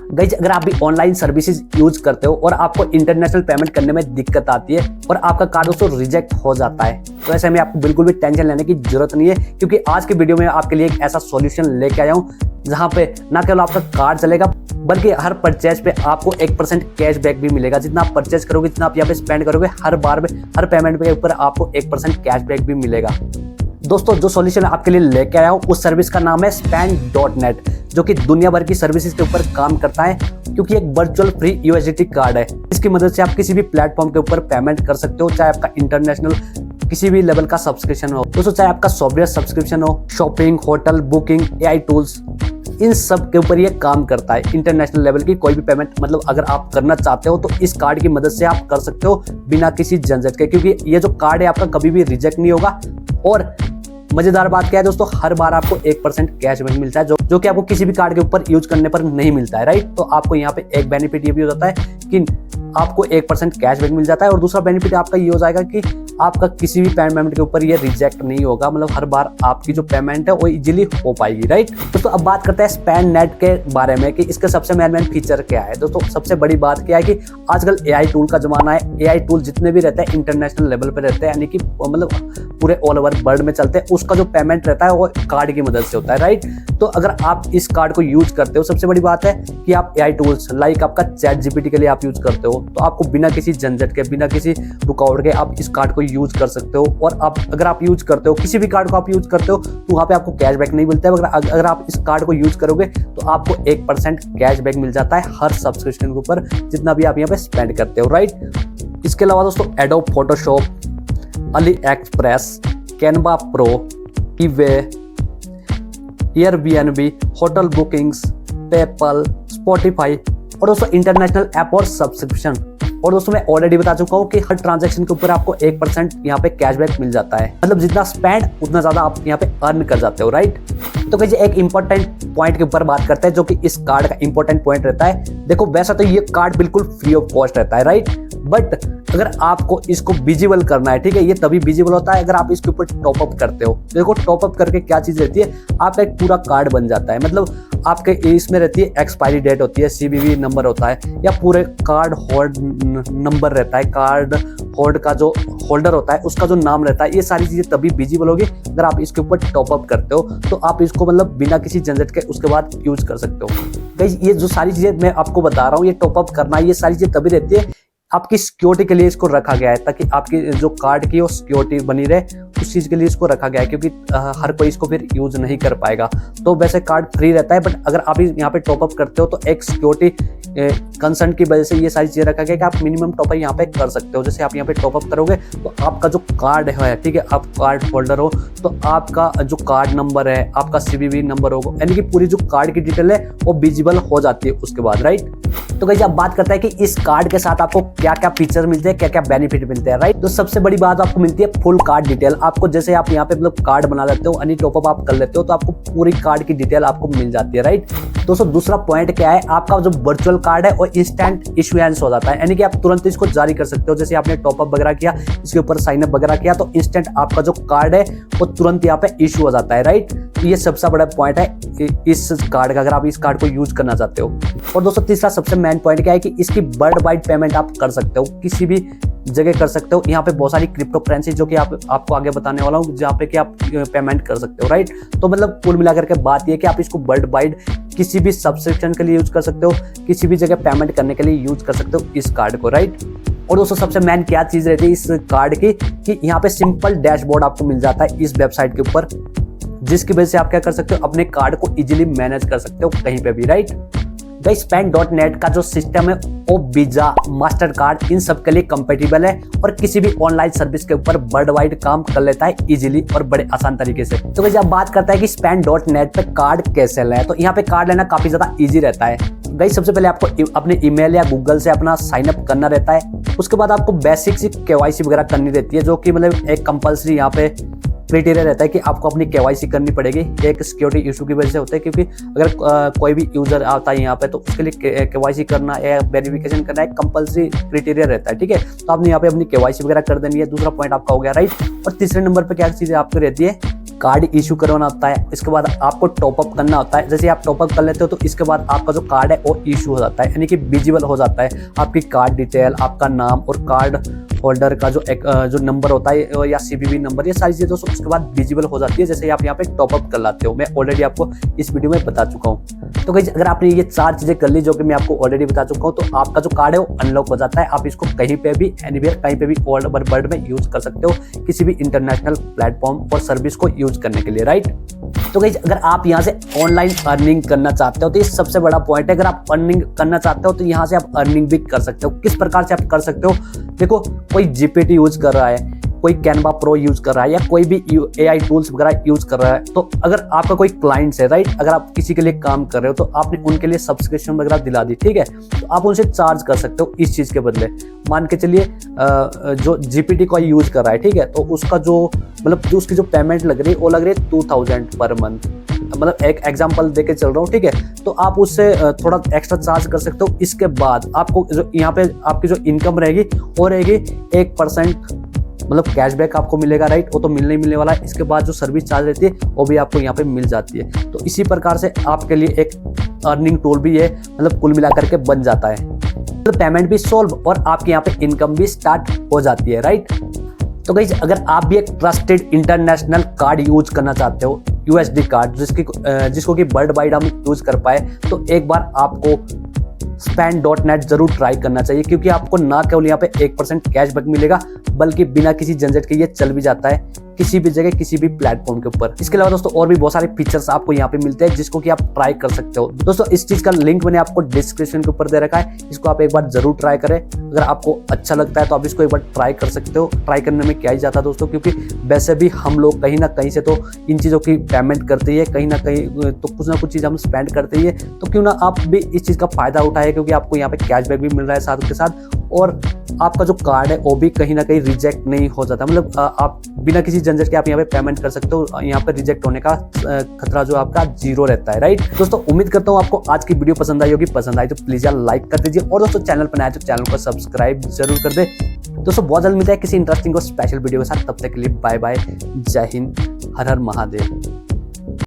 Guys अगर आप भी ऑनलाइन सर्विसेज यूज करते हो और आपको इंटरनेशनल पेमेंट करने में दिक्कत आती है और आपका कार्ड दोस्तों रिजेक्ट हो जाता है, तो ऐसे में आपको बिल्कुल भी टेंशन लेने की जरूरत नहीं है, क्योंकि आज के वीडियो में आपके लिए एक ऐसा सॉल्यूशन लेके आया हूं जहां पे ना केवल आपका कार्ड चलेगा बल्कि हर परचेज पे आपको 1% कैशबैक भी मिलेगा। जितना आप परचेज करोगे, जितना आप यहाँ पे स्पेंड करोगे, हर बार में हर पेमेंट के ऊपर आपको 1% कैशबैक भी मिलेगा। दोस्तों जो सॉल्यूशन आपके लिए लेके आया हूँ उस सर्विस का नाम है Spend.net, जो कि दुनिया भर की सर्विसेज के ऊपर काम करता है, क्योंकि एक वर्चुअल फ्री USDT कार्ड है। इसकी मदद से आप किसी भी प्लेटफॉर्म के ऊपर पेमेंट कर सकते हो, चाहे आपका इंटरनेशनल किसी भी लेवल का सब्सक्रिप्शन हो, दोस्तों चाहे आपका सॉफ्टवेयर सब्सक्रिप्शन हो, shopping, hotel booking, AI tools, इन सब के ऊपर ये काम करता है। इंटरनेशनल लेवल की कोई भी पेमेंट मतलब अगर आप करना चाहते हो तो इस कार्ड की मदद से आप कर सकते हो बिना किसी झंझट के, क्योंकि ये जो कार्ड है आपका कभी भी रिजेक्ट नहीं होगा। और मजेदार बात क्या है दोस्तों, हर बार आपको 1% कैशबैक मिलता है, जो कि आपको किसी भी कार्ड के ऊपर यूज करने पर नहीं मिलता है, राइट। तो आपको यहाँ पे एक बेनिफिट ये भी हो जाता है कि आपको 1% कैशबैक मिल जाता है, और दूसरा बेनिफिट आपका ये हो जाएगा कि आपका किसी भी पेमेंट के ऊपर ये रिजेक्ट नहीं होगा, मतलब हर बार आपकी जो पेमेंट है वो इजीली हो पाएगी, राइट। दोस्तों अब बात करते हैं Spend.net के बारे में कि इसके सबसे मेन फीचर क्या है। दोस्तों सबसे बड़ी बात क्या है कि आजकल AI टूल का जमाना है। AI टूल जितने भी रहते हैं इंटरनेशनल लेवल पे रहते हैं, यानी कि मतलब पूरे ऑल ओवर वर्ल्ड में चलते हैं, उसका जो पेमेंट रहता है वो कार्ड की मदद से होता है, राइट। तो अगर आप इस कार्ड को यूज करते हो, सबसे बड़ी बात है कि आप AI टूल्स लाइक आपका ChatGPT के लिए आप यूज करते हो, तो आपको बिना किसी झंझट के, बिना किसी रुकावट के आप इस कार्ड को यूज कर सकते हो। और आप अगर आप यूज करते हो, किसी भी कार्ड को आप यूज करते हो, तो वहां पे आपको कैशबैक नहीं मिलता है। अगर आप इस कार्ड को यूज करोगे तो आपको 1% कैशबैक मिल जाता है हर सब्सक्रिप्शन के ऊपर, जितना भी आप यहाँ पे स्पेंड करते हो, राइट। इसके अलावा दोस्तों adobe Photoshop, AliExpress, Canva pro, eBay, Airbnb, hotel bookings, PayPal, Spotify और दोस्तों इंटरनेशनल ऐप और सब्सक्रिप्शन। और दोस्तों मैं ऑलरेडी बता चुका हूँ कि हर ट्रांजैक्शन के ऊपर आपको 1% यहाँ पे कैशबैक मिल जाता है, मतलब जितना स्पेंड उतना ज्यादा आप यहाँ पे अर्न कर जाते हो, राइट। तो कहीं एक इंपॉर्टेंट पॉइंट के ऊपर बात करते हैं जो कि इस कार्ड का इंपॉर्टेंट पॉइंट रहता है। देखो वैसा तो ये कार्ड बिल्कुल फ्री ऑफ कॉस्ट रहता है, राइट, बट अगर आपको इसको विजिबल करना है, ठीक है, ये तभी विजिबल होता है अगर आप इसके ऊपर टॉप अप करते हो। देखो टॉप अप करके क्या चीज रहती है, आपका एक पूरा कार्ड बन जाता है, मतलब आपके इसमें रहती है एक्सपायरी डेट होती है, CVV नंबर होता है, या पूरे कार्ड होल्ड नंबर रहता है, कार्ड होल्ड का जो होल्डर होता है उसका जो नाम रहता है। ये सारी चीजें तभी विजिबल होगी अगर आप इसके ऊपर टॉप अप करते हो, तो आप इसको मतलब बिना किसी झंझट के उसके बाद यूज कर सकते हो। गाइस ये जो सारी चीजें मैं आपको बता रहा हूँ, ये टॉप अप करना, ये सारी चीजें तभी रहती है, आपकी सिक्योरिटी के लिए इसको रखा गया है, ताकि आपकी जो कार्ड की वो सिक्योरिटी बनी रहे, उस चीज के लिए इसको रखा गया है, क्योंकि हर कोई इसको फिर यूज नहीं कर पाएगा। तो वैसे कार्ड फ्री रहता है, बट अगर आप यहाँ पे टॉप अप करते हो तो एक सिक्योरिटी कंसर्न की वजह से ये सारी चीजें रखा गया कि आप मिनिमम टॉप अप यहाँ पे कर सकते हो। जैसे आप यहाँ पे टॉप अप करोगे तो आपका जो कार्ड है, ठीक है, आप कार्ड होल्डर हो तो आपका जो कार्ड नंबर है, आपका CVV नंबर होगा, यानी कि पूरी जो कार्ड की डिटेल है वो विजिबल हो जाती है उसके बाद, राइट। तो गाइस अब बात करते हैं कि इस कार्ड के साथ आपको क्या क्या फीचर मिलते हैं, क्या क्या बेनिफिट मिलते हैं, राइट। तो सबसे बड़ी बात आपको मिलती है फुल कार्ड डिटेल। आपको जैसे आप यहाँ पे मतलब कार्ड बना लेते हो, यानी टॉप अप आप कर लेते हो, तो आपको पूरी कार्ड की डिटेल आपको मिल जाती है, राइट। दोस्तों दूसरा पॉइंट क्या है, आपका जो वर्चुअल कार्ड है वो इंस्टेंट इशुएंस हो जाता है, यानी कि आप तुरंत इसको जारी कर सकते हो। जैसे आपने टॉप अप वगैरह किया, इसके ऊपर साइन अप वगैरह किया, तो इंस्टेंट आपका जो कार्ड है वो तुरंत यहाँ पे इशू हो जाता है, राइट। तो ये सबसे बड़ा पॉइंट है इस कार्ड का, अगर आप इस कार्ड को यूज करना चाहते हो। और दोस्तों तीसरा सबसे मेन पॉइंट क्या है कि इसकी वर्ल्ड वाइड पेमेंट आप कर सकते हो, किसी भी जगह कर सकते हो। यहाँ पे बहुत सारी क्रिप्टो करेंसी जो कि आपको आगे बताने वाला हूँ, जहाँ पे कि आप पेमेंट कर सकते हो, राइट। तो मतलब कुल मिलाकर के बात ये कि आप इसको वर्ल्ड वाइड किसी भी सब्सक्रिप्शन के लिए यूज कर सकते हो, किसी भी जगह पेमेंट करने के लिए यूज कर सकते हो इस कार्ड को, राइट। और दोस्तों सबसे मेन क्या चीज रहती है इस कार्ड की कि यहाँ पे सिंपल डैशबोर्ड आपको मिल जाता है इस वेबसाइट के ऊपर, जिसकी वजह से आप क्या कर सकते हो, अपने कार्ड को इजीली मैनेज कर सकते हो कहीं पे भी, राइट। गाइस Spend.net का जो सिस्टम है वो वीजा, मास्टर कार्ड, इन सब के लिए कंपेटिबल है और किसी भी ऑनलाइन सर्विस के ऊपर वर्ल्ड वाइड काम कर लेता है इजीली और बड़े आसान तरीके से। तो गाइस अब बात करता है कि Spend.net पे कार्ड कैसे लेना है, तो यहाँ पे कार्ड लेना काफी ज्यादा इजी रहता है। गाइस सबसे पहले आपको अपने ईमेल या गूगल से अपना साइन अप करना रहता है। उसके बाद आपको बेसिक सी KYC वगैरह करनी रहती है, जो कि मतलब एक कंपल्सरी यहाँ पे क्राइटेरिया रहता है कि आपको अपनी KYC करनी पड़ेगी। एक सिक्योरिटी इशू की वजह से होता है, क्योंकि अगर कोई भी यूजर आता है यहाँ पे तो उसके लिए KYC करना या वेरिफिकेशन करना एक कंपल्सरी क्राइटेरिया रहता है, ठीक है। तो आपने यहाँ पे अपनी KYC वगैरह कर देनी है। दूसरा पॉइंट आपका हो गया, राइट। और तीसरे नंबर पे क्या चीजें आपकी रहती है कार्ड इशू करवाना होता है, इसके बाद आपको टॉपअप करना होता है। जैसे आप टॉपअप कर लेते हो तो इसके बाद आपका जो कार्ड है वो इशू हो जाता है, यानी कि विजिबल हो जाता है आपकी कार्ड डिटेल, आपका नाम और कार्ड होल्डर का जो नंबर होता है या सीवीवी नंबर, ये सारी चीजें दोस्तों उसके बाद विजिबल हो जाती है जैसे आप यहाँ पे टॉपअप कर लाते हो। मैं ऑलरेडी आपको इस वीडियो में बता चुका हूँ। तो गाइस अगर आपने ये 4 चीजें कर ली जो कि मैं आपको ऑलरेडी बता चुका हूँ, तो आपका जो कार्ड है वो अनलॉक हो जाता है। आप इसको कहीं पे भी एनीवेयर कहीं पे भी ऑल ओवर वर्ल्ड में यूज कर सकते हो, किसी भी इंटरनेशनल प्लेटफॉर्म और सर्विस को यूज करने के लिए, राइट। तो गाइस अगर आप यहाँ से ऑनलाइन अर्निंग करना चाहते हो तो ये सबसे बड़ा पॉइंट है। अगर आप अर्निंग करना चाहते हो तो यहाँ से आप अर्निंग भी कर सकते हो। किस प्रकार से आप कर सकते हो, देखो कोई जीपीटी यूज कर रहा है, कोई कैनवा प्रो यूज कर रहा है या कोई भी एआई टूल्स वगैरह यूज कर रहा है, तो अगर आपका कोई क्लाइंट्स है, राइट, अगर आप किसी के लिए काम कर रहे हो तो आपने उनके लिए सब्सक्रिप्शन वगैरह दिला दी, ठीक है, तो आप उनसे चार्ज कर सकते हो इस चीज के बदले। मान के चलिए जो जीपीटी को यूज कर रहा है, ठीक है, तो उसका जो मतलब जो उसकी जो पेमेंट लग रही है वो लग रही है 2000 पर मंथ, मतलब एक एग्जांपल देके चल रहा हूँ, ठीक है, तो आप उससे थोड़ा एक्स्ट्रा चार्ज कर सकते हो। इसके बाद आपको जो यहाँ पे आपकी जो इनकम रहेगी वो रहेगी 1% मतलब कैशबैक आपको मिलेगा, राइट, वो तो मिलने ही मिलने वाला है। इसके बाद जो सर्विस चार्ज रहती है वो भी आपको यहाँ पे मिल जाती है। तो इसी प्रकार से आपके लिए एक अर्निंग टूल भी है, मतलब कुल मिलाकर के बन जाता है, मतलब पेमेंट भी सॉल्व और आपके यहाँ पे इनकम भी स्टार्ट हो जाती है, राइट। तो गाइस अगर आप भी एक ट्रस्टेड इंटरनेशनल कार्ड यूज करना चाहते हो, यूएसडी कार्ड जिसको कि वर्ल्ड वाइड हम यूज कर पाए, तो एक बार आपको spend.net जरूर ट्राई करना चाहिए, क्योंकि आपको ना केवल यहाँ पे 1% कैशबैक मिलेगा बल्कि बिना किसी झंझट के ये चल भी जाता है किसी भी जगह किसी भी प्लेटफॉर्म के ऊपर। इसके अलावा दोस्तों और भी बहुत सारे फीचर्स आपको यहाँ पे मिलते हैं जिसको कि आप ट्राई कर सकते हो। दोस्तों इस चीज का लिंक मैंने आपको डिस्क्रिप्शन के ऊपर दे रखा है, इसको आप एक बार जरूर ट्राई करें। अगर आपको अच्छा लगता है तो आप इसको एक बार ट्राई कर सकते हो। ट्राई करने में क्या ही जाता है दोस्तों, क्योंकि वैसे भी हम लोग कहीं ना कहीं से तो इन चीज़ों की पेमेंट करते ही है, कहीं ना कहीं तो कुछ ना कुछ चीज़ हम स्पेंड करते ही है, तो क्यों ना आप भी इस चीज़ का फायदा उठाए, क्योंकि आपको यहाँ पे कैशबैक भी मिल रहा है साथ के साथ, और आपका जो कार्ड है वो भी कहीं ना कहीं रिजेक्ट नहीं हो जाता। मतलब आप बिना किसी झंझट के आप यहाँ पे पेमेंट कर सकते हो, यहाँ पे रिजेक्ट होने का खतरा जो आपका 0 रहता है, राइट। दोस्तों उम्मीद करता हूँ आपको आज की वीडियो पसंद आई होगी। पसंद आई तो प्लीज यार लाइक कर दीजिए, और दोस्तों चैनल पर नया तो चैनल को सब्सक्राइब जरूर कर दे। दोस्तों बहुत जल्द मिलता है किसी इंटरेस्टिंग और स्पेशल वीडियो के साथ, तब तक के लिए बाय बाय, जय हिंद, हर हर महादेव।